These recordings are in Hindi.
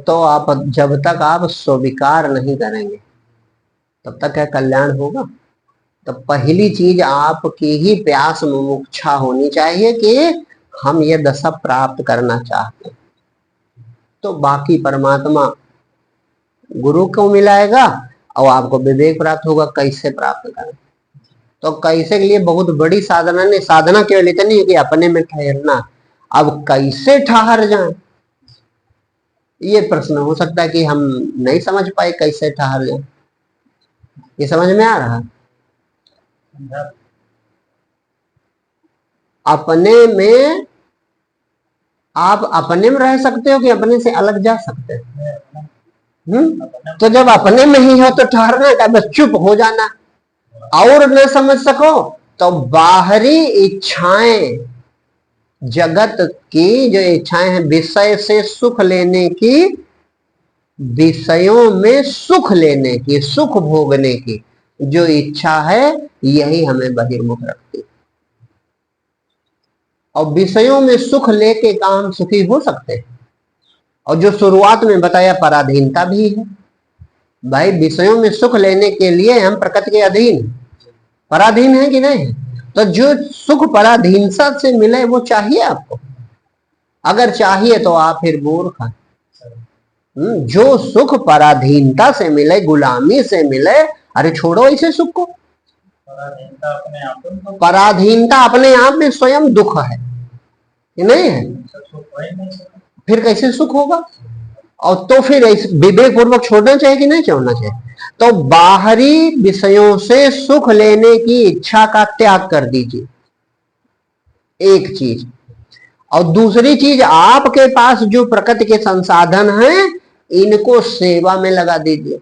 तो आप जब तक आप स्वीकार नहीं करेंगे तब तक क्या कल्याण होगा। तो पहली चीज आपकी ही प्यास मुमुक्षा होनी चाहिए कि हम ये दशा प्राप्त करना चाहते हैं। तो बाकी परमात्मा गुरु को मिलाएगा और आपको विवेक प्राप्त होगा कैसे प्राप्त करें। तो कैसे के लिए बहुत बड़ी साधना नहीं, साधना केवल इतनी है कि अपने में ठहरना। अब कैसे ठहर जाए ये प्रश्न हो सकता है कि हम नहीं समझ पाए कैसे ठहर जाए। ये समझ में आ रहा है? अपने में आप अपने में रह सकते हो कि अपने से अलग जा सकते हो? तो जब अपने में ही हो तो ठहरना का, बस चुप हो जाना और न समझ सको तो बाहरी इच्छाएं, जगत की जो इच्छाएं हैं विषय से सुख लेने की, विषयों में सुख लेने की, सुख भोगने की जो इच्छा है यही हमें बहिर्मुख रखती है। और विषयों में सुख लेके काम सुखी हो सकते हैं। और जो शुरुआत में बताया पराधीनता भी है। भाई विषयों में सुख लेने के लिए हम प्रकृति के अधीन, पराधीन है कि नहीं? तो जो सुख पराधीनता से मिले वो चाहिए आपको। अगर चाहिए तो आप फिर मूर्ख हैं। जो सुख पराधीनता से मिले, गुलामी से मिले, अरे छोड़ो इसे सुख को। पराधीनता अपने आप में स्वयं दुख है, ये नहीं है? फिर कैसे सुख होगा? और तो फिर विवेक पूर्वक छोड़ना चाहिए कि नहीं छोड़ना चाहिए? तो बाहरी विषयों से सुख लेने की इच्छा का त्याग कर दीजिए, एक चीज। और दूसरी चीज, आपके पास जो प्रकृति के संसाधन हैं इनको सेवा में लगा दीजिए।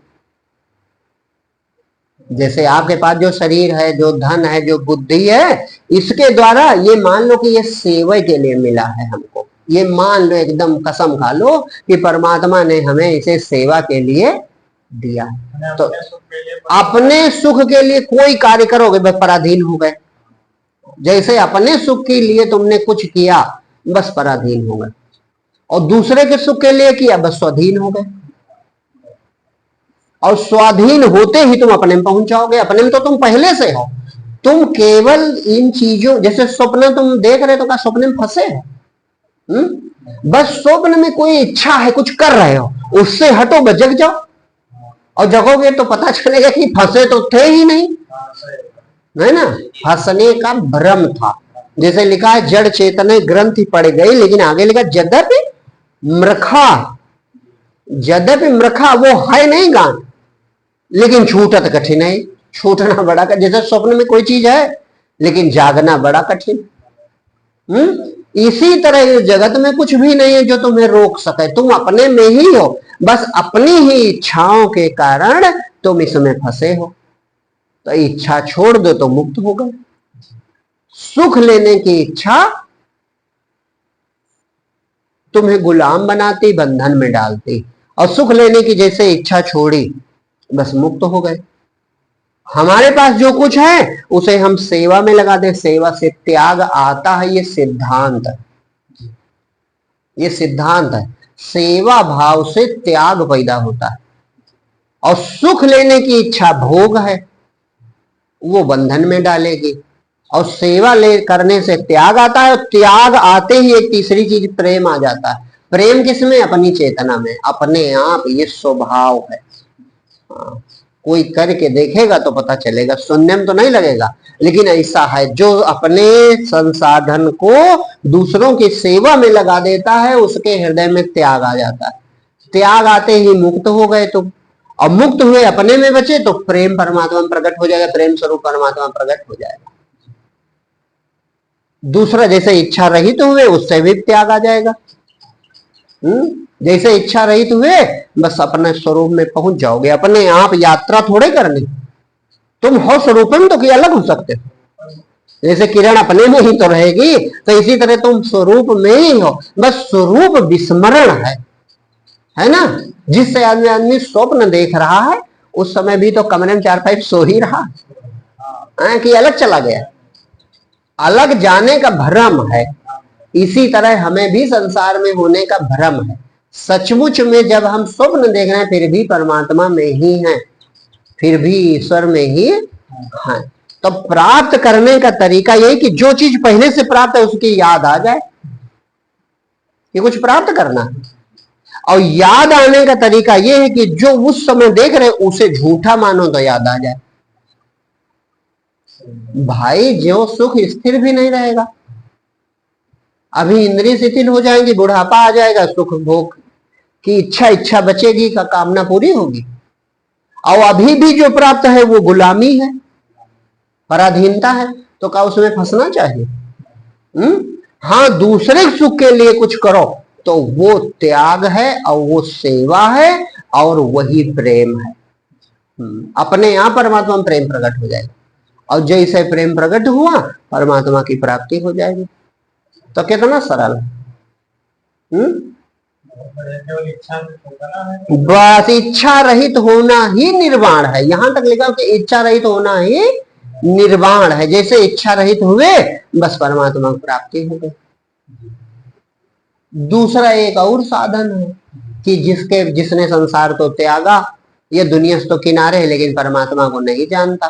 जैसे आपके पास जो शरीर है, जो धन है, जो बुद्धि है, इसके द्वारा ये मान लो कि ये सेवा के लिए मिला है हमको। ये मान लो, एकदम कसम खा लो कि परमात्मा ने हमें इसे सेवा के लिए दिया। तो अपने सुख के लिए कोई कार्य करोगे बस पराधीन हो गए। जैसे अपने सुख के लिए तुमने कुछ किया बस पराधीन हो गए, और दूसरे के सुख के लिए किया बस स्वाधीन हो गए। और स्वाधीन होते ही तुम अपने में पहुंच जाओगे। अपने में तो तुम पहले से हो। तुम केवल इन चीजों, जैसे स्वप्न तुम देख रहे हो तो क्या स्वप्न में फंसे हो? बस स्वप्न में कोई इच्छा है, कुछ कर रहे हो, उससे हटो, बस जग जाओ। और जगोगे तो पता चलेगा कि फंसे तो थे ही नहीं, है ना? फंसने का भ्रम था। जैसे लिखा है जड़ चेतने ग्रंथि पड़ गई, लेकिन आगे लिखा यद्यपि मृखा, यद्यपि मृखा वो है नहीं गान, लेकिन छूटत कठिन है। छूटना बड़ा कठिन। जैसे स्वप्न में कोई चीज है लेकिन जागना बड़ा कठिन। इसी तरह इस जगत में कुछ भी नहीं है जो तुम्हें रोक सके। तुम अपने में ही हो, बस अपनी ही इच्छाओं के कारण तुम इसमें फंसे हो। तो इच्छा छोड़ दो तो मुक्त हो गए। सुख लेने की इच्छा तुम्हें गुलाम बनाती, बंधन में डालती, और सुख लेने की जैसे इच्छा छोड़ी बस मुक्त हो गए। हमारे पास जो कुछ है उसे हम सेवा में लगा दे, सेवा से त्याग आता है। ये सिद्धांत है, ये सिद्धांत है। सेवा भाव से त्याग पैदा होता है। और सुख लेने की इच्छा भोग है, वो बंधन में डालेगी। और सेवा ले करने से त्याग आता है, और त्याग आते ही एक तीसरी चीज प्रेम आ जाता है। प्रेम किसमें? अपनी चेतना में, अपने आप। ये स्वभाव है। कोई करके देखेगा तो पता चलेगा, सुनने में तो नहीं लगेगा, लेकिन ऐसा है। जो अपने संसाधन को दूसरों की सेवा में लगा देता है उसके हृदय में त्याग आ जाता है। त्याग आते ही मुक्त हो गए तुम। और मुक्त हुए, अपने में बचे तो प्रेम परमात्मा में प्रकट हो जाएगा, प्रेम स्वरूप परमात्मा प्रकट हो जाएगा। दूसरा जैसे इच्छा रहित हुए उससे भी त्याग आ जाएगा। जैसे इच्छा रहित हुए बस अपने स्वरूप में पहुंच जाओगे। अपने आप यात्रा थोड़े करनी, तुम हो स्वरूप में तो कि अलग हो सकते हो। जैसे किरण अपने में ही तो रहेगी, तो इसी तरह तुम स्वरूप में ही हो, बस स्वरूप विस्मरण है ना? जिससे आदमी स्वप्न देख रहा है उस समय भी तो कमरे में 4-5 सो ही रहा है कि अलग चला गया। अलग जाने का भ्रम है। इसी तरह हमें भी संसार में होने का भ्रम है। सचमुच में जब हम स्वप्न देख रहे हैं फिर भी परमात्मा में ही हैं, फिर भी ईश्वर में ही हैं। तो प्राप्त करने का तरीका यही कि जो चीज पहले से प्राप्त है उसकी याद आ जाए, ये कुछ प्राप्त करना है। और याद आने का तरीका यह है कि जो उस समय देख रहे उसे झूठा मानो तो याद आ जाए। भाई जो सुख स्थिर भी नहीं रहेगा, अभी इंद्रिय शिथिल हो जाएंगी, बुढ़ापा आ जाएगा, सुख भोग की इच्छा बचेगी, का कामना पूरी होगी। और अभी भी जो प्राप्त है वो गुलामी है, पराधीनता है, तो क्या उसमें फंसना चाहिए? हाँ, दूसरे सुख के लिए कुछ करो तो वो त्याग है और वो सेवा है और वही प्रेम है। अपने आप परमात्मा में प्रेम प्रकट हो जाएगा, और जैसे प्रेम प्रकट हुआ परमात्मा की प्राप्ति हो जाएगी। तो कितना सरल है। बस इच्छा रहित होना ही निर्वाण है। यहां तक लिखा कि इच्छा रहित होना ही निर्वाण है। जैसे इच्छा रहित हुए बस परमात्मा की प्राप्ति हो गई। दूसरा एक और साधन है कि जिसने संसार को त्यागा, ये दुनिया से तो किनारे है लेकिन परमात्मा को नहीं जानता,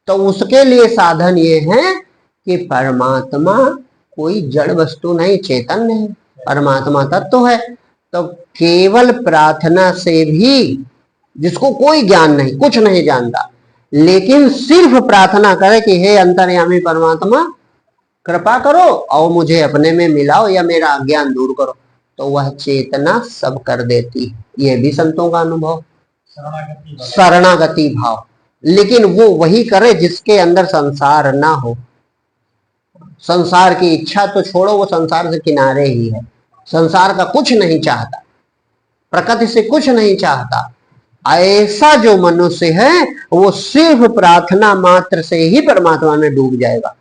तो उसके लिए साधन ये है कि परमात्मा कोई जड़ वस्तु नहीं, चेतन नहीं, परमात्मा तत्व है। तो केवल प्रार्थना से भी, जिसको कोई ज्ञान नहीं, कुछ नहीं जानता, लेकिन सिर्फ प्रार्थना करे कि हे अंतर्यामी परमात्मा कृपा करो और मुझे अपने में मिलाओ या मेरा अज्ञान दूर करो, तो वह चेतना सब कर देती। यह भी संतों का अनुभव, शरणागति भाव। लेकिन वो वही करे जिसके अंदर संसार ना हो। संसार की इच्छा तो छोड़ो, वो संसार से किनारे ही है, संसार का कुछ नहीं चाहता, प्रकृति से कुछ नहीं चाहता। ऐसा जो मनुष्य है वो सिर्फ प्रार्थना मात्र से ही परमात्मा में डूब जाएगा।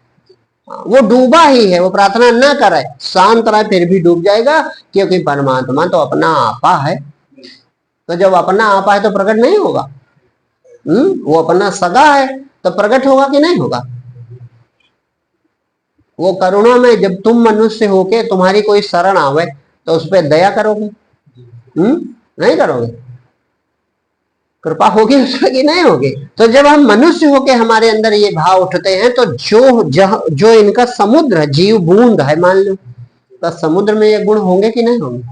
वो डूबा ही है, वो प्रार्थना न करे, शांत रहे, फिर भी डूब जाएगा, क्योंकि परमात्मा तो अपना आपा है। तो जब अपना आपा है तो प्रकट नहीं होगा। वो अपना सगा है तो प्रकट होगा कि नहीं होगा? वो करुणा में, जब तुम मनुष्य होके तुम्हारी कोई शरण आवे तो उस पर दया करोगे? नहीं करोगे? कृपा होगी उस पर कि नहीं होगी? तो जब हम मनुष्य होके हमारे अंदर ये भाव उठते हैं तो जो इनका समुद्र है, जीव बूंद है मान लो, तो समुद्र में ये गुण होंगे कि नहीं होंगे?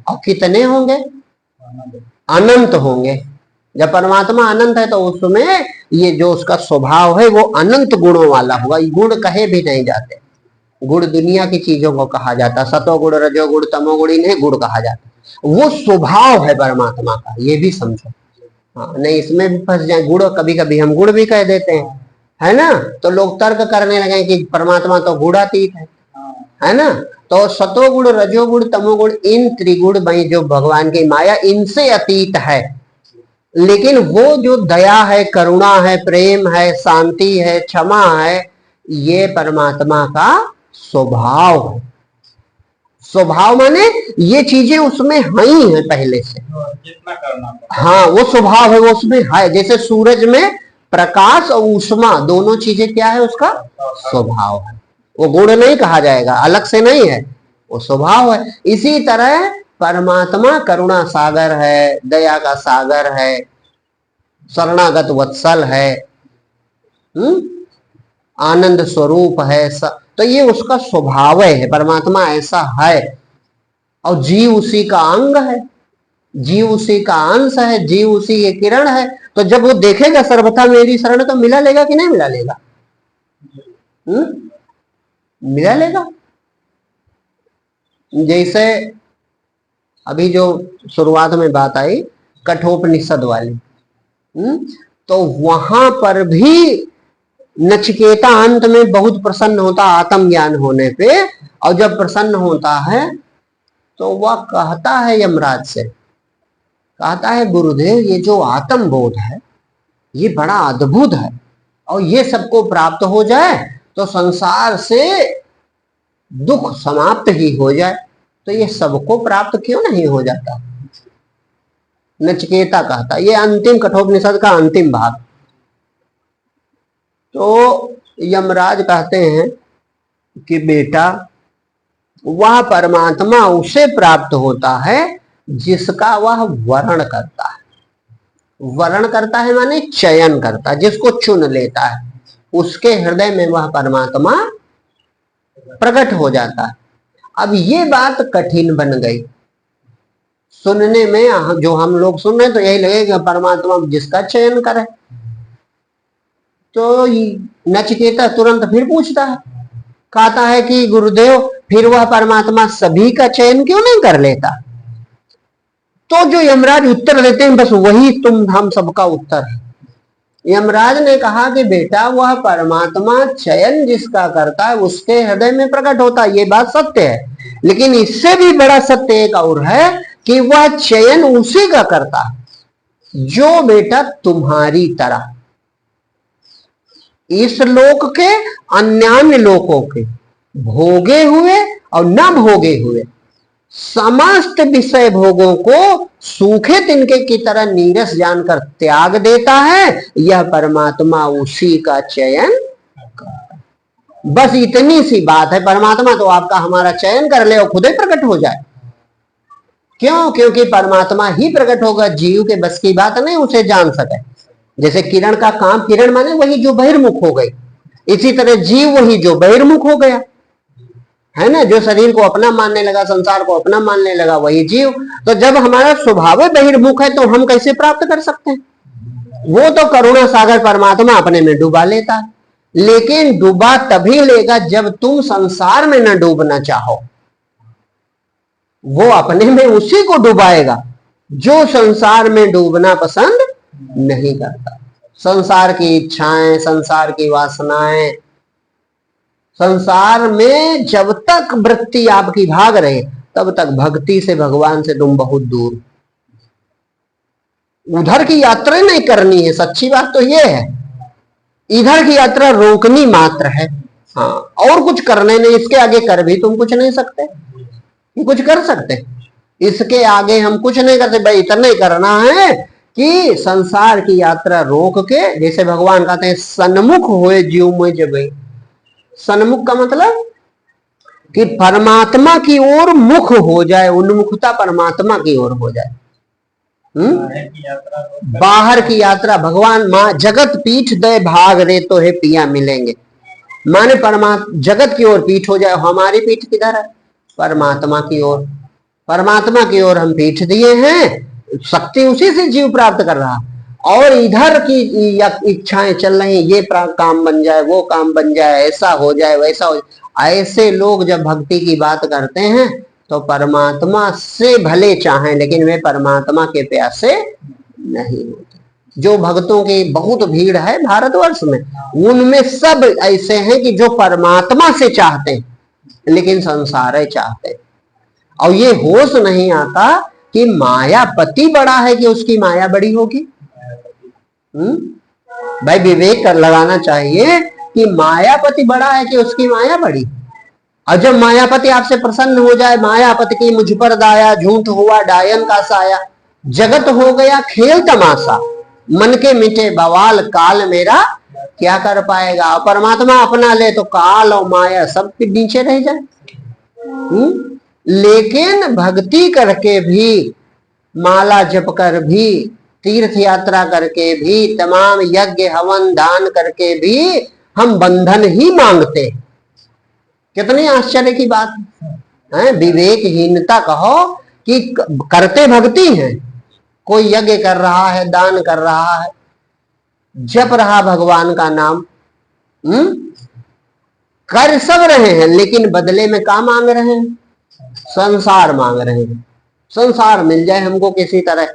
और कितने होंगे? अनंत होंगे। जब परमात्मा अनंत है तो उसमें ये जो उसका स्वभाव है वो अनंत गुणों वाला होगा। गुण कहे भी नहीं जाते, गुण दुनिया की चीजों को कहा जाता, सतोगुण रजोगुण तमोगुण इन्हें गुण कहा जाता, वो स्वभाव है परमात्मा का, ये भी समझो। हाँ, नहीं इसमें भी फंस जाए। गुण कभी कभी हम गुण भी कह देते हैं, है ना, तो लोग तर्क करने लगे कि परमात्मा तो गुणातीत है ना। तो सतोगुण रजोगुण तमोगुण इन त्रिगुण में जो भगवान की माया, इनसे अतीत है। लेकिन वो जो दया है, करुणा है, प्रेम है, शांति है, क्षमा है, ये परमात्मा का स्वभाव है। स्वभाव माने ये चीजें उसमें ही है पहले से, जितना करना। हाँ, वो स्वभाव है, वो उसमें है। जैसे सूरज में प्रकाश और ऊष्मा दोनों चीजें क्या है? उसका स्वभाव है। वो गुण नहीं कहा जाएगा, अलग से नहीं है, वो स्वभाव है। इसी तरह परमात्मा करुणा सागर है, दया का सागर है, शरणागत वत्सल है, आनंद स्वरूप है। तो ये उसका स्वभाव है, परमात्मा ऐसा है। और जीव उसी का अंग है, जीव उसी का अंश है, जीव उसी के किरण है। तो जब वो देखेगा सर्वथा मेरी शरण, तो मिला लेगा कि नहीं मिला लेगा? मिला लेगा। जैसे अभी जो शुरुआत में बात आई कठोपनिषद वाली, तो वहां पर भी नचिकेता अंत में बहुत प्रसन्न होता आत्मज्ञान होने पे, और जब प्रसन्न होता है तो वह कहता है यमराज से, कहता है गुरुदेव ये जो आत्म बोध है ये बड़ा अद्भुत है, और ये सबको प्राप्त हो जाए तो संसार से दुख समाप्त ही हो जाए, तो ये सबको प्राप्त क्यों नहीं हो जाता? नचिकेता कहता, ये अंतिम कठोपनिषद का अंतिम भाग। तो यमराज कहते हैं कि बेटा वह परमात्मा उसे प्राप्त होता है जिसका वह वर्ण करता है। वर्ण करता है माने चयन करता है, जिसको चुन लेता है, उसके हृदय में वह परमात्मा प्रकट हो जाता है। अब ये बात कठिन बन गई सुनने में, जो हम लोग सुन रहे तो यही लगेगा परमात्मा जिसका चयन करे। तो नचिकेता तुरंत फिर पूछता है, कहता है कि गुरुदेव फिर वह परमात्मा सभी का चयन क्यों नहीं कर लेता? तो जो यमराज उत्तर देते हैं बस वही हम सबका उत्तर है। यमराज ने कहा कि बेटा वह परमात्मा चयन जिसका करता है उसके हृदय में प्रकट होता है, ये बात सत्य है, लेकिन इससे भी बड़ा सत्य एक और है कि वह चयन उसी का करता है जो बेटा तुम्हारी तरह इस लोक के अन्यान्य लोकों के भोगे हुए और न भोगे हुए समस्त विषय भोगों को सूखे तिनके की तरह नीरस जानकर त्याग देता है। यह परमात्मा उसी का चयन, बस इतनी सी बात है। परमात्मा तो आपका हमारा चयन कर ले और खुद ही प्रकट हो जाए। क्यों? क्योंकि परमात्मा ही प्रकट होगा, जीव के बस की बात नहीं उसे जान सके। जैसे किरण का काम, किरण माने वही जो बहिर्मुख हो गई, इसी तरह जीव वही जो बहिर्मुख हो गया है ना, जो शरीर को अपना मानने लगा, संसार को अपना मानने लगा, वही जीव। तो जब हमारा स्वभाव बहिर्मुख है तो हम कैसे प्राप्त कर सकते हैं? वो तो करुणा सागर परमात्मा अपने में डुबा लेता है, लेकिन डुबा तभी लेगा जब तुम संसार में न डूबना चाहो। वो अपने में उसी को डुबाएगा जो संसार में डूबना पसंद नहीं करता। संसार की इच्छाएं, संसार की वासनाएं, संसार में जब तक वृत्ति आपकी भाग रहे तब तक भक्ति से, भगवान से तुम बहुत दूर। उधर की यात्रा नहीं करनी है, सच्ची बात तो ये है। इधर की यात्रा रोकनी मात्र है, हाँ, और कुछ करने नहीं। इसके आगे कर भी तुम कुछ नहीं सकते, कुछ कर सकते इसके आगे हम कुछ नहीं करते। भाई इतना ही करना है कि संसार की यात्रा रोक के, जैसे भगवान कहते हैं सन्मुख हुए जीव में जब। सन्मुख का मतलब कि परमात्मा की ओर मुख हो जाए, उन्मुखता परमात्मा की ओर हो जाए। बाहर की यात्रा भगवान माँ जगत पीठ दे भाग रे तो है पिया मिलेंगे, माने परमात्मा जगत की ओर पीठ हो जाए। हमारी पीठ किधर है? परमात्मा की ओर। परमात्मा की ओर हम पीठ दिए हैं, शक्ति उसी से जीव प्राप्त कर रहा, और इधर की इच्छाएं चल रही, ये काम बन जाए, वो काम बन जाए, ऐसा हो जाए, वैसा हो जाए। ऐसे लोग जब भक्ति की बात करते हैं तो परमात्मा से भले चाहें लेकिन वे परमात्मा के प्यासे नहीं होते। जो भक्तों की बहुत भीड़ है भारतवर्ष में, उनमें सब ऐसे हैं कि जो परमात्मा से चाहते हैं लेकिन संसार चाहते हैं। और ये होश नहीं आता कि मायापति बड़ा है कि उसकी माया बड़ी होगी। भाई विवेक कर लगाना चाहिए कि मायापति बड़ा है कि उसकी माया बड़ी। और जब मायापति आपसे प्रसन्न हो जाए, मायापति की मुझ पर दाया, झूठ हुआ डायन का साया, जगत हो गया खेल तमाशा, मन के मिटे बवाल, काल मेरा क्या कर पाएगा। परमात्मा अपना ले तो काल और माया सब नीचे रह जाए। लेकिन भक्ति करके भी, माला जप कर भी, तीर्थ यात्रा करके भी, तमाम यज्ञ हवन दान करके भी हम बंधन ही मांगते। कितनी आश्चर्य की बात है। विवेकहीनता कहो कि करते भक्ति है, कोई यज्ञ कर रहा है, दान कर रहा है, जप रहा भगवान का नाम, कर सब रहे हैं, लेकिन बदले में क्या मांग रहे हैं? संसार मांग रहे हैं। संसार मिल जाए हमको किसी तरह।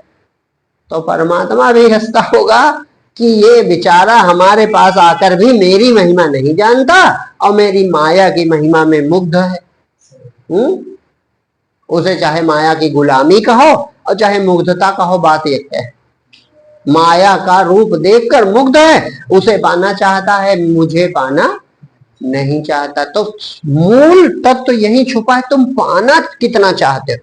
तो परमात्मा भी हंसता होगा कि ये बेचारा हमारे पास आकर भी मेरी महिमा नहीं जानता और मेरी माया की महिमा में मुग्ध है। उसे चाहे माया की गुलामी कहो और चाहे मुग्धता कहो, बात एक है। माया का रूप देखकर मुग्ध है, उसे पाना चाहता है, मुझे पाना नहीं चाहता। तो मूल तत्व तो यही छुपा है, तुम पाना कितना चाहते हो,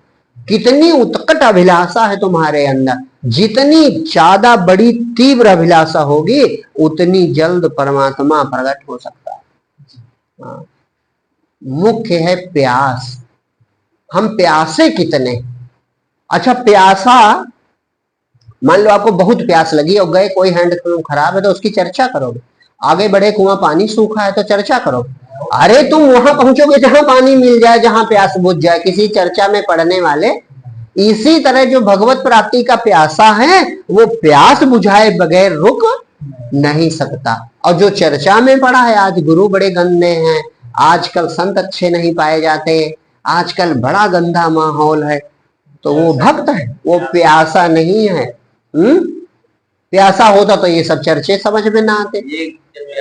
कितनी उत्कट अभिलाषा है तुम्हारे अंदर। जितनी ज्यादा बड़ी तीव्र अभिलाषा होगी उतनी जल्द परमात्मा प्रकट हो सकता है। मुख्य है प्यास, हम प्यासे कितने। अच्छा प्यासा, मान लो आपको बहुत प्यास लगी और गए, कोई हैंड खराब है तो उसकी चर्चा करोगे? आगे बढ़े, कुआं पानी सूखा है तो चर्चा करोगे? अरे तुम वहां पहुंचोगे जहां पानी मिल जाए, जहां प्यास बुझ जाए, किसी चर्चा में पढ़ने वाले। इसी तरह जो भगवत प्राप्ति का प्यासा है वो प्यास बुझाए बगैर रुक नहीं सकता। और जो चर्चा में पड़ा है, आज गुरु बड़े गंदे हैं, आजकल संत अच्छे नहीं पाए जाते, आजकल बड़ा गंदा माहौल है, तो वो भक्त है, वो प्यासा नहीं है। प्यासा होता तो ये सब चर्चे समझ में ना आते।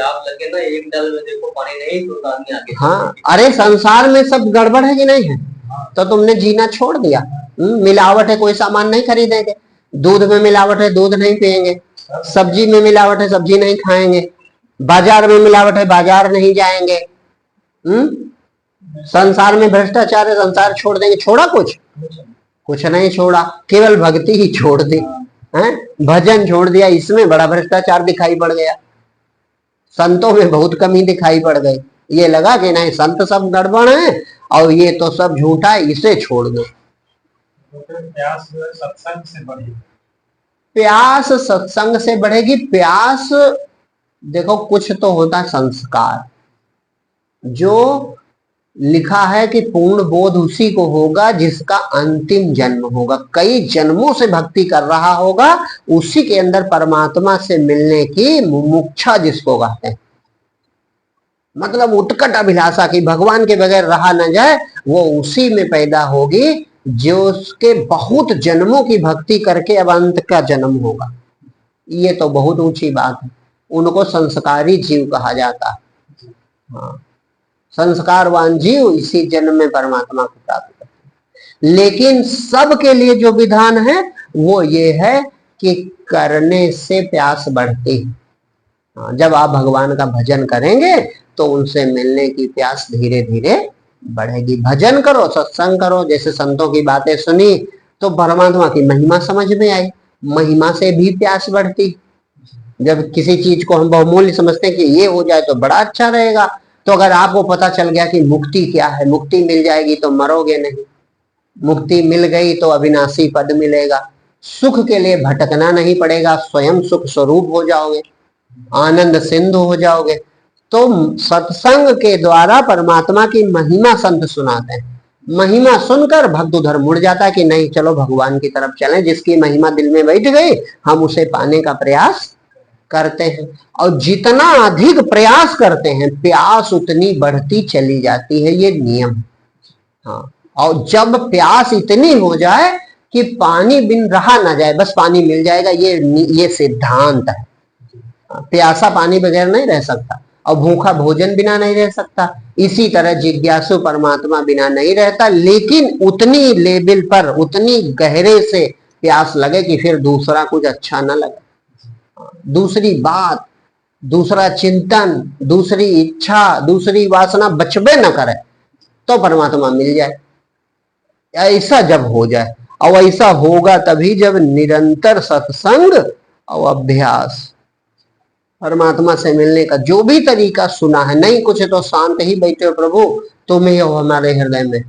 आप लगे ना, एक डल में देखो पानी नहीं तो आदमी आगे। हाँ, अरे संसार में सब गड़बड़ है कि नहीं है? तो तुमने जीना छोड़ दिया। मिलावट है, कोई सामान नहीं खरीदेंगे। दूध में मिलावट है, दूध नहीं पिएंगे। सब्जी में मिलावट है, सब्जी नहीं खाएंगे। बाजार में मिलावट है, बाजार नहीं जाएंगे। संसार में भ्रष्टाचार है, संसार छोड़ देंगे। छोड़ा कुछ नहीं छोड़ा, केवल भक्ति ही छोड़ दी है, भजन छोड़ दिया। इसमें बड़ा भ्रष्टाचार दिखाई पड़ गया, संतों में बहुत कमी दिखाई पड़ गई। ये लगा कि नहीं संत सब गड़बड़ है और ये तो सब झूठा है, इसे छोड़ दो। प्यास सत्संग से बढ़ेगी, प्यास सत्संग से बढ़ेगी। प्यास देखो, कुछ तो होता संस्कार। जो लिखा है कि पूर्ण बोध उसी को होगा जिसका अंतिम जन्म होगा, कई जन्मों से भक्ति कर रहा होगा, उसी के अंदर परमात्मा से मिलने की मुमुक्षा जिसको कहते हैं, मतलब उत्कट अभिलाषा की भगवान के बगैर रहा न जाए, वो उसी में पैदा होगी जो उसके बहुत जन्मों की भक्ति करके अब अंत का जन्म होगा। ये तो बहुत ऊंची बात है। उनको संस्कारी जीव कहा जाता है। हाँ, संस्कारवान जीव इसी जन्म में परमात्मा को प्राप्त करते हैं। लेकिन सबके लिए जो विधान है वो ये है कि करने से प्यास बढ़ती है। जब आप भगवान का भजन करेंगे तो उनसे मिलने की प्यास धीरे धीरे बढ़ेगी। भजन करो, सत्संग करो, जैसे संतों की बातें सुनी तो परमात्मा की महिमा समझ में आई, महिमा से भी प्यास बढ़ती। जब किसी चीज को हम बहुमूल्य समझते हैं कि ये हो जाए तो बड़ा अच्छा रहेगा, तो अगर आपको पता चल गया कि मुक्ति क्या है, मुक्ति मिल जाएगी तो मरोगे नहीं, मुक्ति मिल गई तो अविनाशी पद मिलेगा, सुख के लिए भटकना नहीं पड़ेगा, स्वयं सुख स्वरूप हो जाओगे, आनंद सिंधु हो जाओगे। तो सत्संग के द्वारा परमात्मा की महिमा संत सुनाते हैं। महिमा सुनकर भक्त उधर मुड़ जाता है कि नहीं चलो भगवान की तरफ चलें, जिसकी महिमा दिल में बैठ गई हम उसे पाने का प्रयास करते हैं। और जितना अधिक प्रयास करते हैं प्यास उतनी बढ़ती चली जाती है, ये नियम। हाँ, और जब प्यास इतनी हो जाए कि पानी बिन रहा ना जाए, बस पानी मिल जाएगा, ये सिद्धांत है। प्यासा पानी बगैर नहीं रह सकता और भूखा भोजन बिना नहीं रह सकता। इसी तरह जिज्ञासु परमात्मा बिना नहीं रहता, लेकिन उतनी लेवल पर, उतनी गहरे से प्यास लगे कि फिर दूसरा कुछ अच्छा ना लगे, दूसरी बात, दूसरा चिंतन, दूसरी इच्छा, दूसरी वासना बचबे न करे, तो परमात्मा मिल जाए। ऐसा जब हो जाए, और ऐसा होगा तभी जब निरंतर सत्संग और अभ्यास, परमात्मा से मिलने का जो भी तरीका सुना है, नहीं कुछ तो शांत ही बैठे हो, प्रभु तुम ही हो हमारे हृदय में,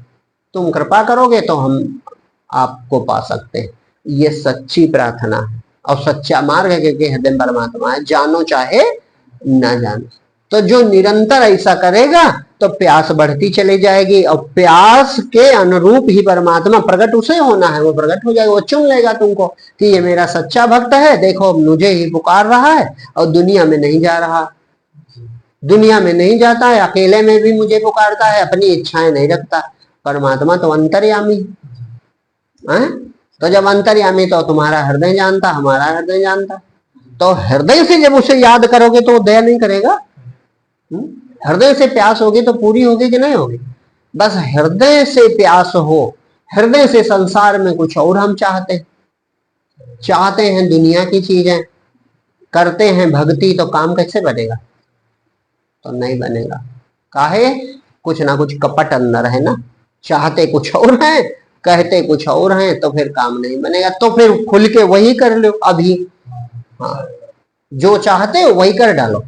तुम कृपा करोगे तो हम आपको पा सकते हैं। ये सच्ची प्रार्थना है और सच्चा मार्ग है, क्योंकि हृदय परमात्मा है, जानो चाहे ना जानो। तो जो निरंतर ऐसा करेगा तो प्यास बढ़ती चली जाएगी, और प्यास के अनुरूप ही परमात्मा प्रकट उसे होना है, वो प्रकट हो जाएगा, वो चुन लेगा तुमको कि ये मेरा सच्चा भक्त है, देखो मुझे ही पुकार रहा है और दुनिया में नहीं जा रहा, दुनिया में नहीं जाता है, अकेले में भी मुझे पुकारता है, अपनी इच्छाएं नहीं रखता। परमात्मा तो अंतर्यामी है, तो जब अंतर्यामी तो तुम्हारा हृदय जानता, हमारा हृदय जानता, तो हृदय से जब उसे याद करोगे तो वो दया नहीं करेगा। हृदय से प्यास होगी तो पूरी होगी कि नहीं होगी? बस हृदय से प्यास हो, हृदय से संसार में कुछ और हम चाहते हैं दुनिया की चीजें, करते हैं भक्ति, तो काम कैसे बनेगा? तो नहीं बनेगा। काहे? कुछ ना कुछ कपट अंदर है ना, चाहते कुछ और है, कहते कुछ और हैं, तो फिर काम नहीं बनेगा। तो फिर खुल के वही कर लो अभी। हाँ, जो चाहते हो वही कर डालो,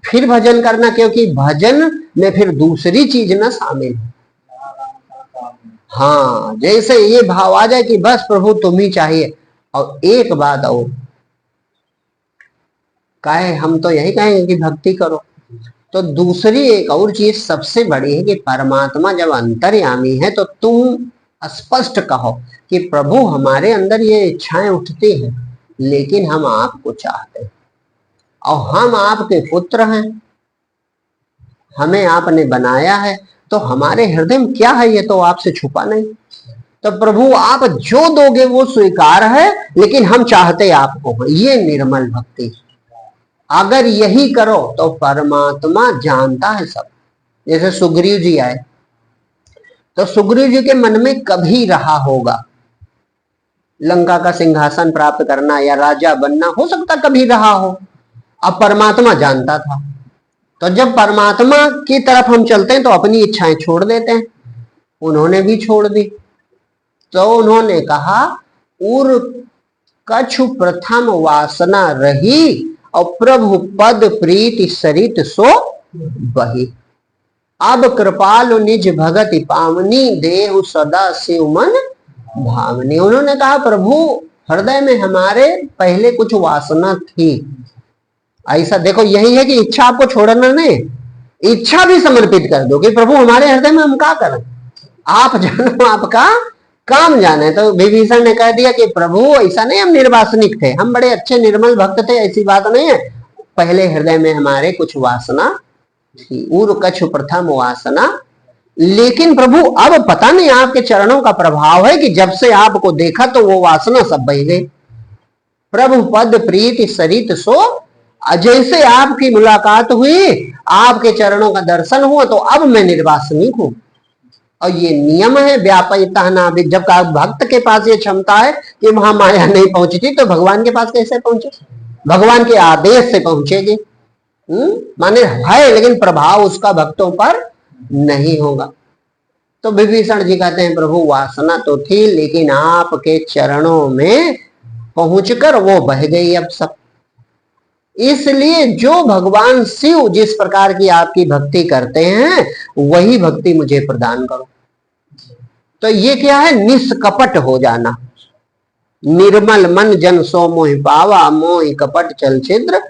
फिर भजन करना, क्योंकि भजन में फिर दूसरी चीज ना शामिल है। हाँ, जैसे ये भाव आ जाए कि बस प्रभु तुम ही चाहिए। और एक बात और कहे, हम तो यही कहेंगे कि भक्ति करो, तो दूसरी एक और चीज सबसे बड़ी है कि परमात्मा जब अंतर्यामी है तो तुम स्पष्ट कहो कि प्रभु हमारे अंदर ये इच्छाएं उठती हैं, लेकिन हम आपको चाहते हैं और हम आपके पुत्र हैं, हमें आपने बनाया है, तो हमारे हृदय में क्या है ये तो आपसे छुपा नहीं। तो प्रभु आप जो दोगे वो स्वीकार है, लेकिन हम चाहते आपको। ये निर्मल भक्ति। अगर यही करो तो परमात्मा जानता है सब। जैसे सुग्रीव जी आए, तो सुग्रीव जी के मन में कभी रहा होगा लंका का सिंहासन प्राप्त करना या राजा बनना, हो सकता कभी रहा हो। अब परमात्मा जानता था, तो जब परमात्मा की तरफ हम चलते हैं तो अपनी इच्छाएं छोड़ देते हैं। उन्होंने भी छोड़ दी, तो उन्होंने कहा उर कछु प्रथम वासना रही और प्रभु पद प्रीति सरित सो बही। अब कृपालु निज भगति पावनी देहु सदा शिव मन भावनी। उन्होंने कहा प्रभु हृदय में हमारे पहले कुछ वासना थी। ऐसा देखो, यही है कि इच्छा आपको छोड़ना नहीं, इच्छा भी समर्पित कर दो कि प्रभु हमारे हृदय में हम क्या करें, आप जानो, आपका काम जाने। तो विभीषण ने कह दिया कि प्रभु ऐसा नहीं, हम निर्वासनिक थे, हम बड़े अच्छे निर्मल भक्त थे, ऐसी बात नहीं है, पहले हृदय में हमारे कुछ वासना थी, उर कछु प्रथम वासना। लेकिन प्रभु अब पता नहीं आपके चरणों का प्रभाव है कि जब से आपको देखा तो वो वासना सब बह गई। प्रभु पद प्रीति सरित सो, जैसे आपकी मुलाकात हुई, आपके चरणों का दर्शन हुआ, तो अब मैं निर्वासनिक हूं। और ये नियम है व्यापयता ना। जब भक्त के पास ये क्षमता है कि वहां माया नहीं पहुंचती, तो भगवान के पास कैसे पहुंचे? भगवान के आदेश से पहुंचेगी। माने है, लेकिन प्रभाव उसका भक्तों पर नहीं होगा। तो विभीषण जी कहते हैं प्रभु वासना तो थी, लेकिन आपके चरणों में पहुंचकर वो बह गई अब सब। इसलिए जो भगवान शिव जिस प्रकार की आपकी भक्ति करते हैं, वही भक्ति मुझे प्रदान करो। तो ये क्या है? निष्कपट हो जाना। निर्मल मन जन सो मोहि पावा, मोहि कपट चल छिद्र।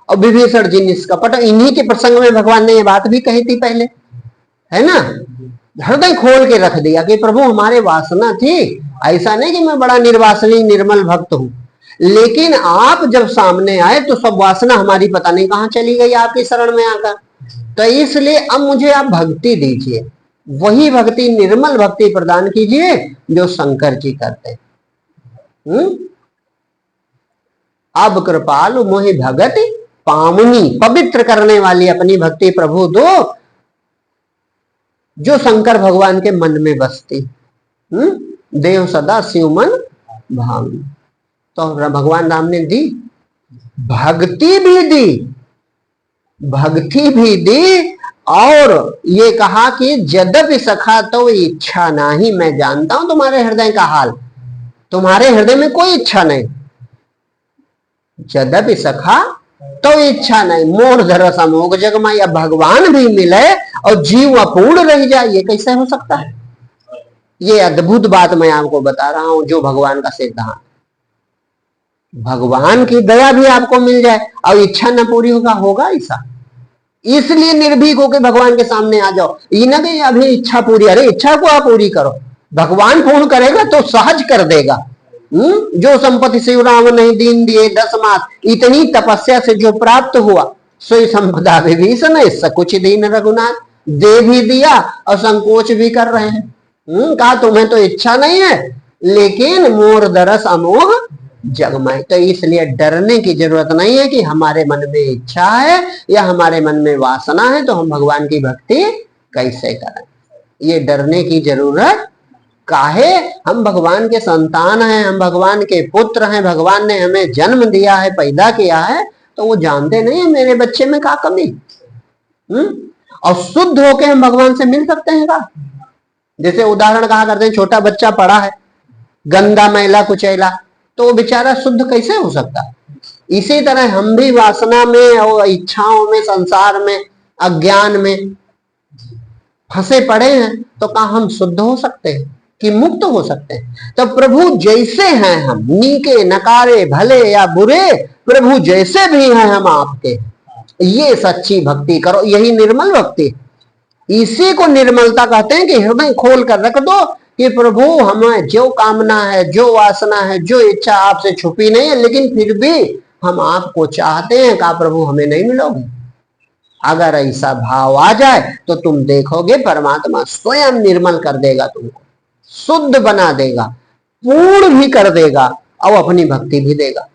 और विभीषण जी निष्कपट, इन्हीं के प्रसंग में भगवान ने ये बात भी कही थी पहले, है ना? हृदय खोल के रख दिया कि प्रभु हमारे वासना थी, ऐसा नहीं कि मैं बड़ा निर्वासनी निर्मल भक्त हूं, लेकिन आप जब सामने आए तो सब वासना हमारी पता नहीं कहां चली गई आपकी शरण में आकर। तो इसलिए अब मुझे आप भक्ति दीजिए, वही भक्ति, निर्मल भक्ति प्रदान कीजिए जो शंकर जी करते हैं। अब कृपालु मोहि भगति पावनी, पवित्र करने वाली अपनी भक्ति प्रभु दो, जो शंकर भगवान के मन में बसती। देव सदा शिव मन भावनी। तो भगवान राम ने दी, भक्ति भी दी, भक्ति भी दी, और ये कहा कि यद्यपि सखा तो इच्छा नहीं, मैं जानता हूं तुम्हारे हृदय का हाल, तुम्हारे हृदय में कोई इच्छा नहीं। यद्यपि सखा तो इच्छा नहीं, मोह धरस अमोघ जगमाई। अब भगवान भी मिले और जीव अपूर्ण रह जाए, ये कैसे हो सकता है? ये अद्भुत बात मैं आपको बता रहा हूं, जो भगवान का सिद्धांत। भगवान की दया भी आपको मिल जाए और इच्छा न पूरी होगा ऐसा? इसलिए निर्भीक होकर भगवान के सामने आ जाओ। ये ना कि अभी इच्छा पूरी, अरे इच्छा को आप पूरी करो, भगवान पूर्ण करेगा तो सहज कर देगा। जो संपत्ति शिव राम नहीं दीन दिए 10 मास, इतनी तपस्या से जो प्राप्त हुआ, सोई संपदा विभीषण इससे कुछ दीन रघुनाथ, दे भी दिया और संकोच भी कर रहे हैं। कहा तुम्हें तो इच्छा नहीं है, लेकिन मोर दरस अमोह जगमाई। तो इसलिए डरने की जरूरत नहीं है कि हमारे मन में इच्छा है या हमारे मन में वासना है तो हम भगवान की भक्ति कैसे करें, ये डरने की जरूरत काहे? हम भगवान के संतान हैं, हम भगवान के पुत्र हैं, भगवान ने हमें जन्म दिया है, पैदा किया है, तो वो जानते नहीं है मेरे बच्चे में क्या कमी। और शुद्ध होके हम भगवान से मिल सकते हैं का? जैसे उदाहरण कहा करते हैं, छोटा बच्चा पड़ा है, गंदा मैला कुचैला, तो वो बेचारा शुद्ध कैसे हो सकता? इसी तरह हम भी वासना में और इच्छाओं में, संसार में, अज्ञान में फंसे पड़े हैं, तो कहा हम शुद्ध हो सकते हैं? कि मुक्त हो सकते हैं। तो प्रभु जैसे हैं हम, नीके नकारे भले या बुरे, प्रभु जैसे भी हैं हम आपके, ये सच्ची भक्ति करो, यही निर्मल भक्ति। इसी को निर्मलता कहते हैं कि हृदय खोल कर रख दो कि प्रभु हमें जो कामना है, जो वासना है, जो इच्छा आपसे छुपी नहीं है, लेकिन फिर भी हम आपको चाहते हैं, कहा प्रभु हमें नहीं मिलोगे। अगर ऐसा भाव आ जाए तो तुम देखोगे परमात्मा स्वयं निर्मल कर देगा, तुमको शुद्ध बना देगा, पूर्ण भी कर देगा और अपनी भक्ति भी देगा।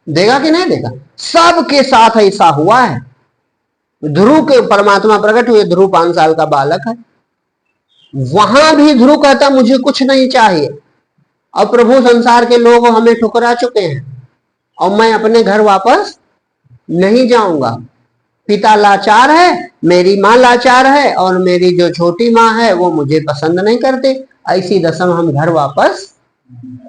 देगा कि नहीं देगा? सबके साथ ऐसा हुआ है। ध्रुव के परमात्मा प्रकट हुए, ध्रुव 5 साल का बालक है, वहां भी ध्रुव कहता मुझे कुछ नहीं चाहिए, और प्रभु संसार के लोग हमें ठुकरा चुके हैं और मैं अपने घर वापस नहीं जाऊंगा। पिता लाचार है, मेरी माँ लाचार है, और मेरी जो छोटी माँ है वो मुझे पसंद नहीं करते, ऐसी दशा में हम घर वापस।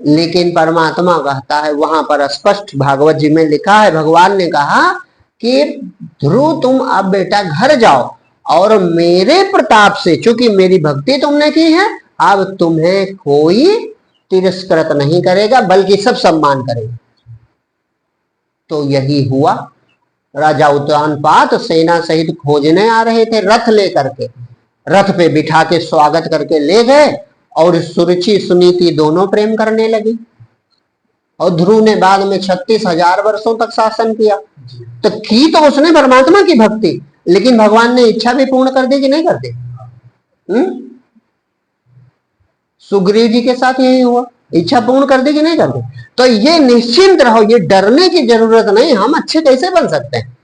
लेकिन परमात्मा कहता है, वहां पर स्पष्ट भागवत जी में लिखा है, भगवान ने कहा कि ध्रुव तुम अब बेटा घर जाओ, और मेरे प्रताप से, चूंकि मेरी भक्ति तुमने की है, अब तुम्हें कोई तिरस्कृत नहीं करेगा, बल्कि सब सम्मान करेगा। तो यही हुआ। राजा उत्तानपाद सेना सहित खोजने आ रहे थे, रथ लेकर के, रथ पे बिठा के स्वागत करके ले गए, और सुरुचि सुनीति दोनों प्रेम करने लगी। और ध्रुव ने बाद में 36,000 वर्षों तक शासन किया। तो की तो उसने परमात्मा की भक्ति, लेकिन भगवान ने इच्छा भी पूर्ण कर दी कि नहीं कर दी? सुग्रीव जी के साथ यही हुआ, इच्छा पूर्ण कर दी कि नहीं कर दी? तो ये निश्चिंत रहो, ये डरने की जरूरत नहीं। हम अच्छे कैसे बन सकते हैं?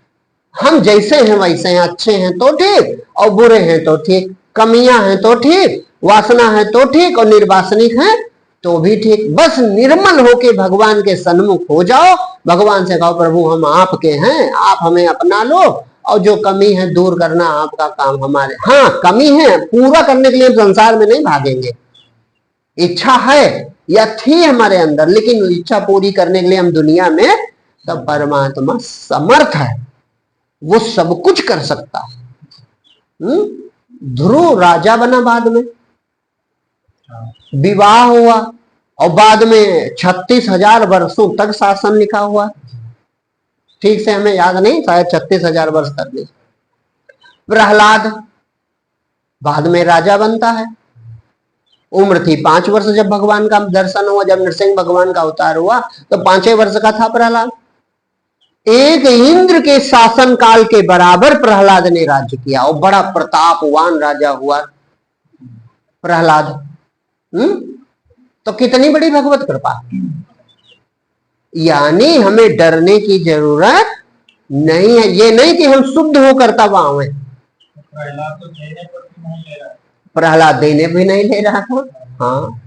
हम जैसे हैं वैसे हैं, अच्छे हैं तो ठीक, और बुरे हैं तो ठीक, कमियां हैं तो ठीक, वासना है तो ठीक, और निर्वासनिक है तो भी ठीक। बस निर्मल होके भगवान के सन्मुख हो जाओ, भगवान से कहो प्रभु हम आपके हैं, आप हमें अपना लो, और जो कमी है दूर करना आपका काम। हमारे हाँ कमी है, पूरा करने के लिए संसार में नहीं भागेंगे। इच्छा है या थी हमारे अंदर, लेकिन इच्छा पूरी करने के लिए हम दुनिया में, तब परमात्मा समर्थ है, वो सब कुछ कर सकता है। ध्रुव राजा बना, बाद में विवाह हुआ, और बाद में 36,000 वर्षों तक शासन लिखा हुआ। ठीक से हमें याद नहीं, शायद 36,000 वर्ष तक नहीं। प्रहलाद बाद में राजा बनता है। उम्र थी 5 वर्ष जब भगवान का दर्शन हुआ, जब नरसिंह भगवान का अवतार हुआ, तो 5 वर्ष का था प्रहलाद। एक इंद्र के शासन काल के बराबर प्रहलाद ने राज्य किया, और बड़ा प्रतापवान राजा हुआ प्रहलाद। तो कितनी बड़ी भगवत कृपा। यानी हमें डरने की जरूरत नहीं है। ये नहीं कि हम शुद्ध होकर तब आवे। प्रहलाद देने भी नहीं ले रहा था। हाँ,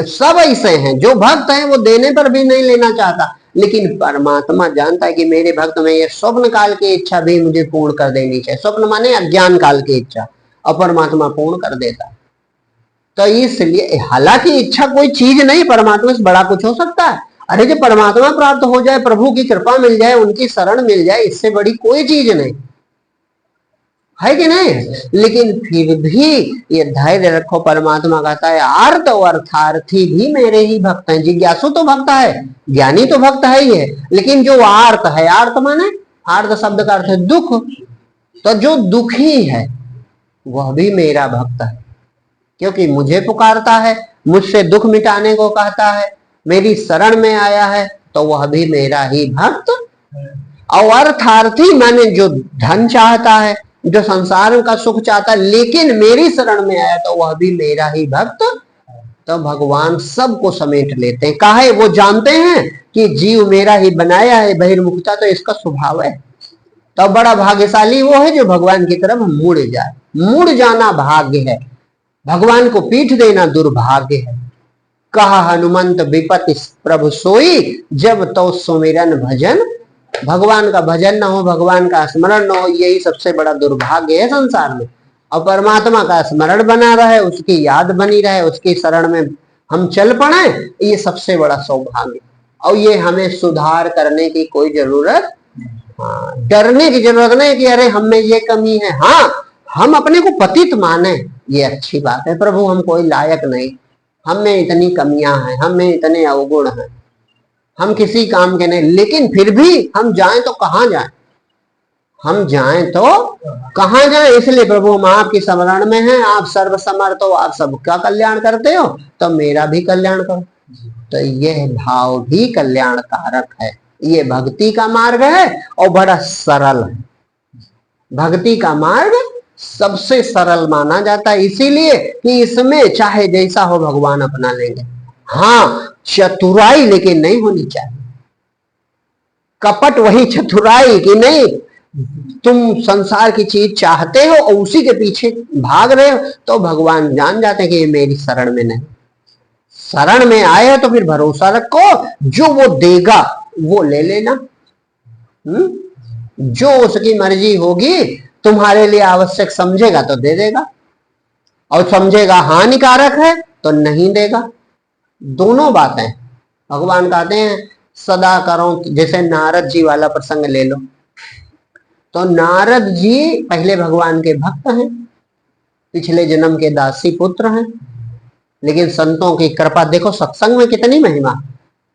सब ऐसे हैं, जो भक्त हैं वो देने पर भी नहीं लेना चाहता, लेकिन परमात्मा जानता है कि मेरे भक्त में ये स्वप्न काल की इच्छा भी मुझे पूर्ण कर देनी चाहिए। स्वप्न माने अज्ञान काल की इच्छा, और परमात्मा पूर्ण कर देता है। तो इसलिए हालांकि इच्छा कोई चीज नहीं, परमात्मा से बड़ा कुछ हो सकता है। अरे जब परमात्मा प्राप्त हो जाए, प्रभु की कृपा मिल जाए, उनकी शरण मिल जाए, इससे बड़ी कोई चीज नहीं है कि नहीं? लेकिन फिर भी ये धैर्य रखो, परमात्मा कहता है आर्त और अर्थार्थी भी मेरे ही भक्त हैं। जिज्ञासु तो भक्त है, ज्ञानी तो भक्त है ही है, लेकिन जो आर्त है, आर्त माने, आर्त शब्द का अर्थ है दुख, तो जो दुखी है वह भी मेरा भक्त है, क्योंकि मुझे पुकारता है, मुझसे दुख मिटाने को कहता है, मेरी शरण में आया है, तो वह भी मेरा ही भक्त। और अर्थार्थी माने जो धन चाहता है, जो संसार का सुख चाहता है, लेकिन मेरी शरण में आया, तो वह भी मेरा ही भक्त। तो भगवान सबको समेट लेते हैं। काहे? वो जानते हैं कि जीव मेरा ही बनाया है, बहिर्मुखता तो इसका स्वभाव है। तो बड़ा भाग्यशाली वो है जो भगवान की तरफ मुड़ जाए। मुड़ जाना भाग्य है, भगवान को पीठ देना दुर्भाग्य है। कहा हनुमंत विपत्ति प्रभु सोई, जब तो सुमिरन भजन। भगवान का भजन ना हो, भगवान का स्मरण ना हो, यही सबसे बड़ा दुर्भाग्य है संसार में। और परमात्मा का स्मरण बना रहे, उसकी याद बनी रहे, उसकी शरण में हम चल पड़े, ये सबसे बड़ा सौभाग्य। और ये हमें सुधार करने की कोई जरूरत, हाँ, डरने की जरूरत नहीं कि अरे हम में ये कमी है। हाँ, हम अपने को पतित माने, ये अच्छी बात है। प्रभु हम कोई लायक नहीं, हम में इतनी कमियां हैं, हम में इतने अवगुण हैं, हम किसी काम के नहीं, लेकिन फिर भी हम जाएं तो कहां जाएं, हम जाएं तो कहां जाएं। इसलिए प्रभु हम आपकी शरण में हैं, आप सर्वसमर्थ हो, आप सबका कल्याण करते हो, तो मेरा भी कल्याण करो। तो यह भाव भी कल्याणकारक है। ये भक्ति का मार्ग है और बड़ा सरल है। भक्ति का मार्ग सबसे सरल माना जाता है, इसीलिए कि इसमें चाहे जैसा हो भगवान अपना लेंगे। हाँ, चतुराई लेकिन नहीं होनी चाहिए। कपट वही चतुराई कि नहीं, तुम संसार की चीज चाहते हो और उसी के पीछे भाग रहे हो, तो भगवान जान जाते हैं कि ये मेरी शरण में नहीं। शरण में आए हो तो फिर भरोसा रखो, जो वो देगा वो ले लेना। जो उसकी मर्जी होगी, तुम्हारे लिए आवश्यक समझेगा तो दे देगा, और समझेगा हानिकारक है तो नहीं देगा। दोनों बातें भगवान कहते हैं सदा करो। जैसे नारद जी वाला प्रसंग ले लो, तो नारद जी पहले भगवान के भक्त हैं, पिछले जन्म के दासी पुत्र हैं, लेकिन संतों की कृपा देखो, सत्संग में कितनी महिमा।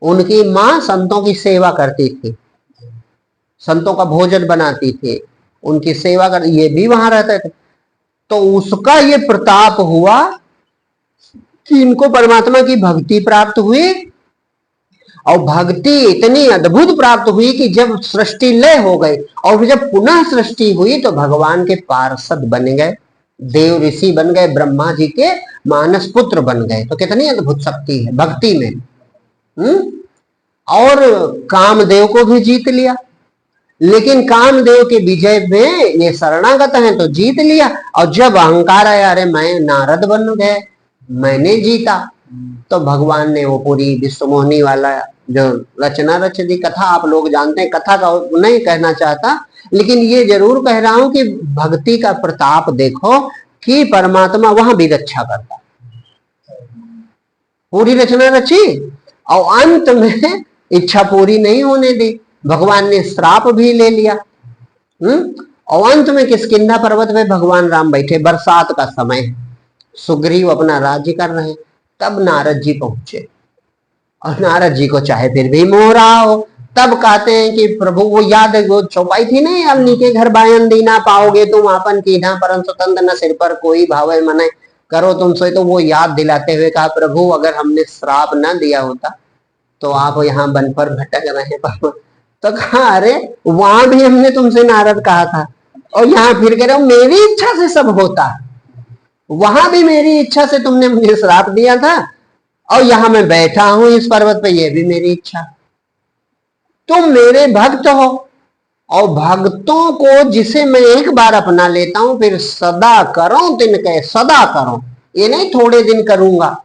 उनकी माँ संतों की सेवा करती थी, संतों का भोजन बनाती थी, उनकी सेवा कर, ये भी वहां रहते थे। तो उसका ये प्रताप हुआ कि इनको परमात्मा की भक्ति प्राप्त हुई, और भक्ति इतनी अद्भुत प्राप्त हुई कि जब सृष्टि लय हो गई और जब पुनः सृष्टि हुई तो भगवान के पार्षद बन गए, देव ऋषि बन गए, ब्रह्मा जी के मानस पुत्र बन गए। तो कितनी अद्भुत शक्ति है भक्ति में। और कामदेव को भी जीत लिया, लेकिन कामदेव के विजय में ये शरणागत हैं तो जीत लिया। और जब अहंकार आया, अरे मैं नारद बन गए, मैंने जीता, तो भगवान ने वो पूरी विश्वमोहिनी वाला जो रचना रच दी। कथा आप लोग जानते हैं, कथा का नहीं कहना चाहता, लेकिन ये जरूर कह रहा हूं कि भक्ति का प्रताप देखो कि परमात्मा वहां भी रक्षा करता, पूरी रचना रची और अंत में इच्छा पूरी नहीं होने दी, भगवान ने श्राप भी ले लिया। और अंत में किष्किंधा पर्वत में भगवान राम बैठे, बरसात का समय, सुग्रीव अपना राज्य कर रहे हैं, तब नारद जी पहुंचे। और नारद जी को चाहे फिर भी मोह रहा हो, तब कहते हैं कि प्रभु वो याद है, वो चौपाई थी नहीं, अवनी के घर बायन दीना पाओगे तुम आपन कीना, परंतु तंद न सिर पर कोई भावे मने करो तुम सोए। तो वो याद दिलाते हुए कहा, प्रभु अगर हमने श्राप न दिया होता तो आप यहाँ वन पर भटक रहे पापा। तो कहा, अरे वहां भी हमने तुमसे नारद कहा था और यहाँ फिर कह रहे हो मेरी इच्छा से सब होता, वहां भी मेरी इच्छा से तुमने मुझे श्राप दिया था, और यहां मैं बैठा हूं इस पर्वत पे, ये भी मेरी इच्छा। तुम मेरे भक्त हो, और भक्तों को जिसे मैं एक बार अपना लेता हूं फिर सदा करो तिनके, सदा करो, ये नहीं थोड़े दिन करूंगा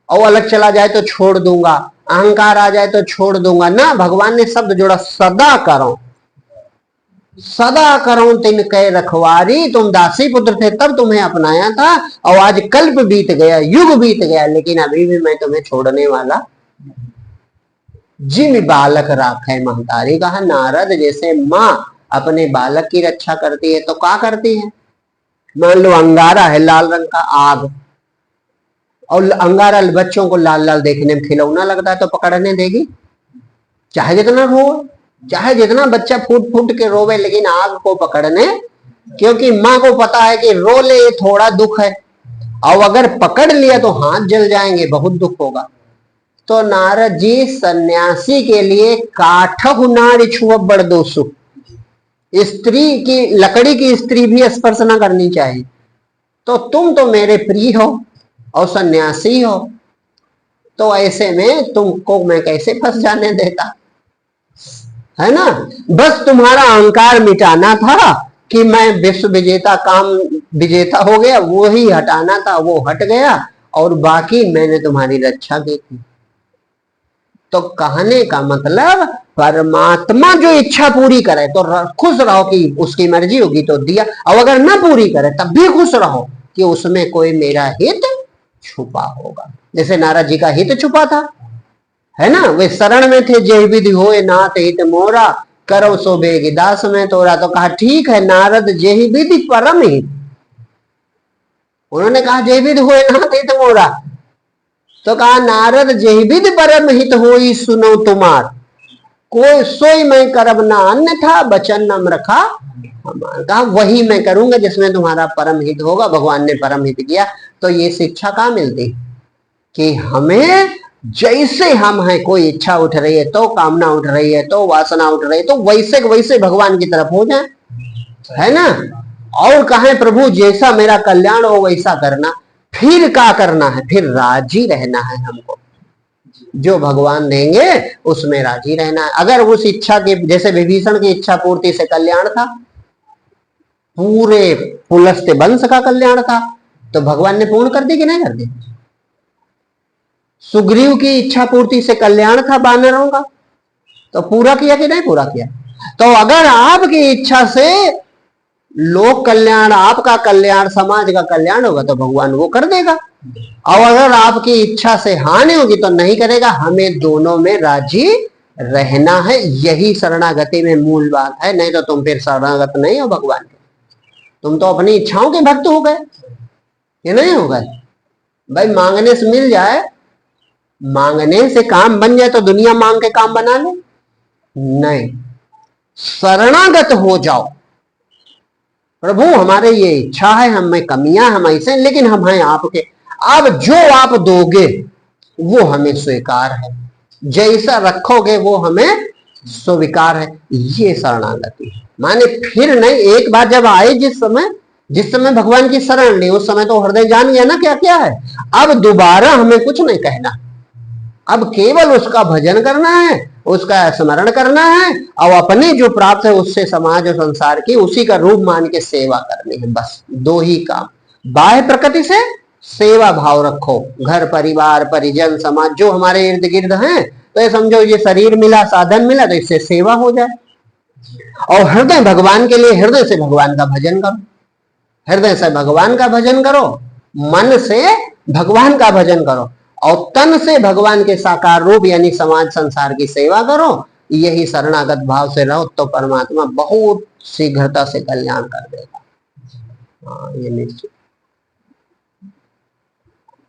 और अलग चला जाए तो छोड़ दूंगा, अहंकार आ जाए तो छोड़ दूंगा ना। भगवान ने शब्द जोड़ा, सदा करो, सदा करो तिनके रखवारी। तुम दासी पुत्र थे तब तुम्हें अपनाया था, और आज कल्प बीत गया, युग बीत गया, लेकिन अभी भी मैं तुम्हें छोड़ने वाला। जिम बालक राखे महतारी, कहा नारद जैसे माँ अपने बालक की रक्षा करती है तो क्या करती है। मान लो अंगारा है लाल रंग का, आग, और अंगारा बच्चों को लाल लाल देखने में खिलौना लगता है तो पकड़ने देगी, चाहे जितना रो, चाहे जितना बच्चा फूट फूट के रोवे, लेकिन आग को पकड़ने, क्योंकि माँ को पता है कि रो ले थोड़ा दुख है, और अगर पकड़ लिया तो हाथ जल जाएंगे, बहुत दुख होगा। तो नारद जी सन्यासी के लिए काठक नारी छुअब बड़ दोसु, स्त्री की, लकड़ी की स्त्री भी स्पर्श न करनी चाहिए। तो तुम तो मेरे प्रिय हो और सन्यासी हो, तो ऐसे में तुमको मैं कैसे फंस जाने देता, है ना। बस तुम्हारा अहंकार मिटाना था कि मैं विश्व विजेता, काम विजेता हो गया, वो ही हटाना था, वो हट गया, और बाकी मैंने तुम्हारी रक्षा की थी। तो कहने का मतलब परमात्मा जो इच्छा पूरी करे तो खुश रहो कि उसकी मर्जी होगी तो दिया, और अगर ना पूरी करे तब भी खुश रहो कि उसमें कोई मेरा हित छुपा होगा। जैसे नारद जी का हित छुपा था, है ना, वे शरण में थे, जय विधि होए नाथ हित मोरा, करो सो बेग दास में तोरा। तो कहा ठीक है नारद, जय विधि परम हित, उन्होंने कहा जयविद हुए नाथ हित मोरा, तो कहा नारद जयविद परम हित होई सुनो तुम्हार, कोई सोई मैं करब ना अन्यथा बचन न रखा हमार। कहा वही मैं करूंगा जिसमें तुम्हारा परम हित होगा। भगवान ने परम हित किया। तो ये शिक्षा कहाँ मिलती कि हमें जैसे हम हैं, कोई इच्छा उठ रही है तो, कामना उठ रही है तो, वासना उठ रही है तो, वैसे भगवान की तरफ हो जाए, है ना। और कहें प्रभु जैसा मेरा कल्याण हो वैसा करना। फिर क्या करना है? फिर राजी रहना है हमको, जो भगवान देंगे उसमें राजी रहना है। अगर उस इच्छा के, जैसे विभीषण की इच्छा पूर्ति से कल्याण था, पूरे पुलस्त्य वंश का कल्याण था, तो भगवान ने पूर्ण कर दी कि नहीं कर दी? सुग्रीव की इच्छा पूर्ति से कल्याण था वानरों का, तो पूरा किया कि नहीं पूरा किया? तो अगर आपकी इच्छा से लोक कल्याण, आपका कल्याण, समाज का कल्याण होगा तो भगवान वो कर देगा। और अगर आपकी इच्छा से हानि होगी तो नहीं करेगा। हमें दोनों में राजी रहना है, यही शरणागति में मूल बात है। नहीं तो तुम फिर शरणागत नहीं हो भगवान के, तुम तो अपनी इच्छाओं के भक्त हो गए। ये नहीं हो गए भाई। मांगने से मिल जाए, मांगने से काम बन जाए तो दुनिया मांग के काम बना ले, नहीं। शरणागत हो जाओ, प्रभु हमारे ये इच्छा है, हम में कमियां, हम ऐसे, लेकिन हम हैं आपके। अब जो आप दोगे वो हमें स्वीकार है, जैसा रखोगे वो हमें स्वीकार है। ये शरणागति है। माने फिर नहीं, एक बार जब आए जिस समय भगवान की शरण ली, उस समय तो हृदय जान गया ना क्या क्या है। अब दोबारा हमें कुछ नहीं कहना, अब केवल उसका भजन करना है, उसका स्मरण करना है, और अपने जो प्राप्त है उससे समाज और संसार की उसी का रूप मान के सेवा करनी है। बस दो ही काम। बाह्य प्रकृति से सेवा भाव रखो, घर परिवार परिजन समाज जो हमारे इर्द गिर्द हैं, तो ये समझो ये शरीर मिला, साधन मिला, तो इससे सेवा हो जाए। और हृदय भगवान के लिए, हृदय से भगवान का भजन करो, हृदय से भगवान का भजन करो, मन से भगवान का भजन करो, और तन से भगवान के साकार रूप यानी समाज संसार की सेवा करो। यही शरणागत भाव से रहो तो परमात्मा बहुत शीघ्रता से कल्याण कर देगा। हाँ, ये निश्चित।